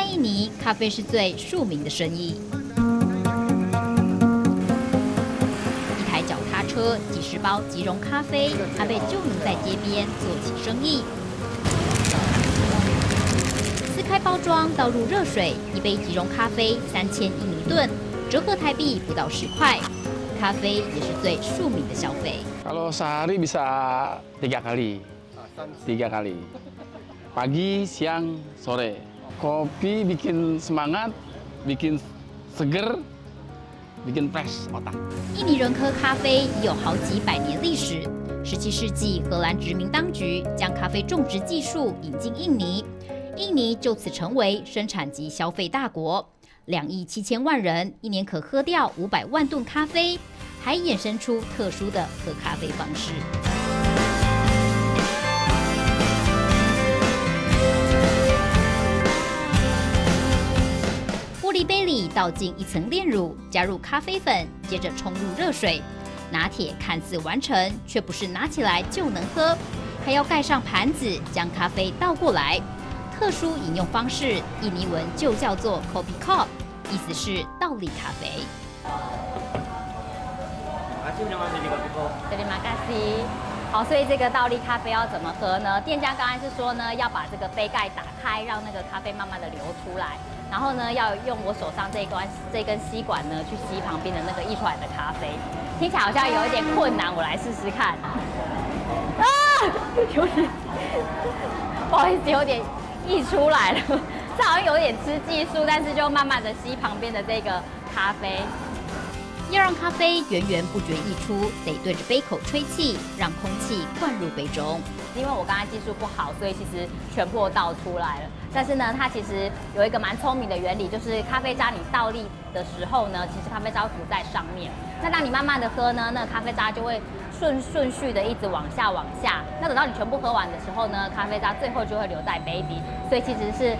印尼，咖啡是最庶民的生意。一台脚踏车，几十包即溶咖啡，阿贝就能在街边做起生意。撕开包装，倒入热水，一杯即溶咖啡3000印尼盾，折合台币不到10块。咖啡也是最庶民的消费。Kalau sehari bisa 3 kali, 3 kali. Pagi, siang, sore. Kopi bikin semangat, bikin seger, bikin fresh otak. 印尼人喝咖啡已有好几百年历史。17世纪，荷兰殖民当局将咖啡种植技术引进印尼，印尼就此成为生产及消费大国。2亿7千万人一年可喝掉500万吨咖啡，还衍生出特殊的喝咖啡方式。玻璃杯里倒进1层炼乳，加入咖啡粉，接着冲入热水。拿铁看似完成，却不是拿起来就能喝，还要盖上盘子，将咖啡倒过来。特殊饮用方式，印尼文就叫做 kopi cup， 意思是倒立咖啡。Terima kasih。好，所以这个倒立咖啡要怎么喝呢？店家刚才是说呢，要把这个杯盖打开，让那个咖啡慢慢的流出来，然后呢，要用我手上这根吸管呢，去吸旁边的那个溢出来的咖啡。听起来好像有一点困难，我来试试看。啊，有点，不好意思，有点溢出来了。这好像有点吃技术，但是就慢慢的吸旁边的这个咖啡。要让咖啡源源不绝溢出，得对着杯口吹气，让空气灌入杯中。因为我刚才技术不好，所以其实全部倒出来了。但是呢，它其实有一个蛮聪明的原理，就是咖啡渣你倒立的时候呢，其实咖啡渣浮在上面。那当你慢慢的喝呢，那咖啡渣就会顺序的一直往下。那等到你全部喝完的时候呢，咖啡渣最后就会留在杯底。所以其实是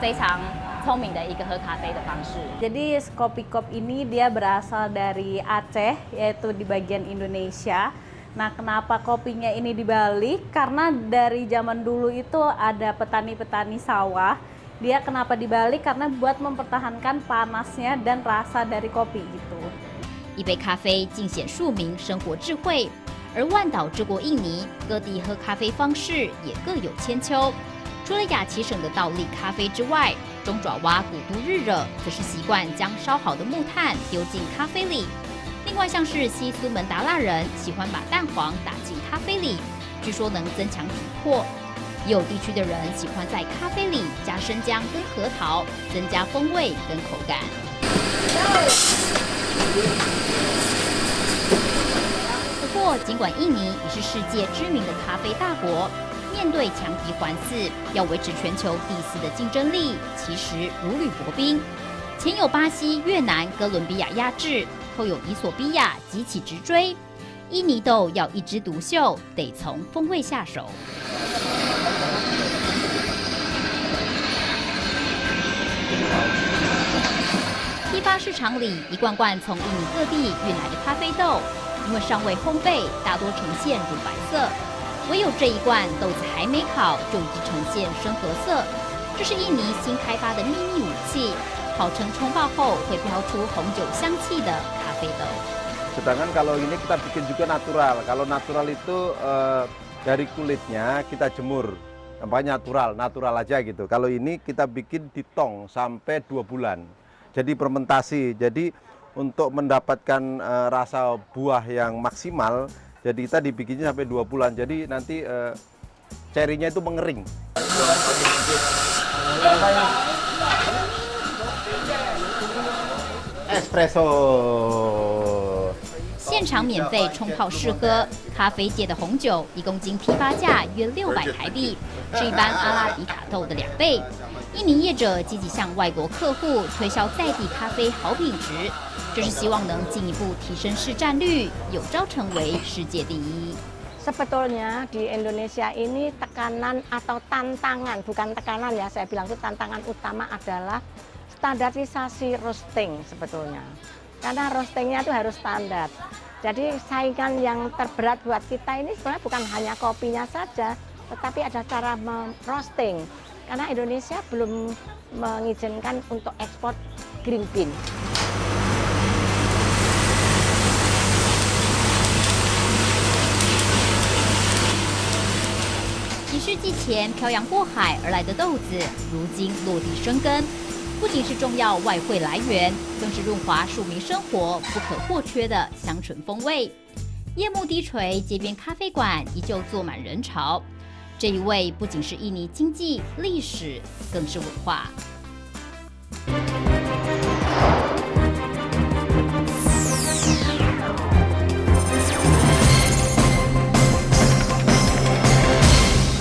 非常聪明的一个喝咖啡的方式。Jadi kopi cup ini dia berasal dari Aceh, yaitu di bagian Indonesia. Nah, kenapa kopinya ini dibalik? Karena dari zaman dulu itu ada petani-petani sawah. Dia kenapa dibalik? Karena buat mempertahankan panasnya dan rasa dari kopi gitu. 一杯咖啡尽显庶民生活智慧，而万岛之国印尼各地喝咖啡方式也各有千秋。除了雅奇省的倒立咖啡之外，中爪哇古都日惹则是习惯将烧好的木炭丢进咖啡里。另外，像是西苏门答腊人喜欢把蛋黄打进咖啡里，据说能增强体魄。也有地区的人喜欢在咖啡里加生姜跟核桃，增加风味跟口感。不过，尽管印尼已是世界知名的咖啡大国，面对强敌环伺，要维持全球第4的竞争力，其实如履薄冰。前有巴西、越南、哥伦比亚压制，后有伊索比亚急起直追。印尼豆要一枝独秀，得从风味下手。批发市场里，一罐罐从印尼各地运来的咖啡豆，因为尚未烘焙，大多呈现乳白色。唯有这一罐豆子还没烤，就已经呈现深褐色。这是印尼新开发的秘密武器，号称冲泡后会飘出红酒香气的咖啡豆。Sedangkan kalau ini kita bikin juga natural. Kalau natural itu dari kulitnya kita jemur, namanya natural aja gitu. Kalau ini kita bikin di tong sampai 2 bulan. Jadi fermentasi. Jadi untuk mendapatkan rasa buah yang maksimal. Jadi kita dibikinnya sampai 2 bulan. Jadi nanti cerinya itu mengering. Espresso. 现场免费冲泡试喝，咖啡界的红酒1公斤批发价约600台币，是一般阿拉比卡豆的2倍。印尼业者积极向外国客户推销在地咖啡好品质，这是希望能进一步提升市占率，有朝成为世界第一。Sebetulnya di Indonesia ini tekanan atau tantangan, bukan tekanan ya, saya bilang itu tantangan utama adalah standarisasi roasting sebetulnya. Karena roastingnya itu harus standar. Jadi saingan yang terberat buat kita ini sebenarnya bukan hanya kopinya saja, tetapi ada cara roasting. karena Indonesia belum mengizinkan untuk ekspor green bean. 几世纪前漂洋过海而来的豆子，如今落地生根，不仅是重要外汇来源，更是润滑庶民生活不可或缺的香醇风味。夜幕低垂，街边咖啡馆依旧坐满人潮。这一味不仅是印尼经济、历史，更是文化。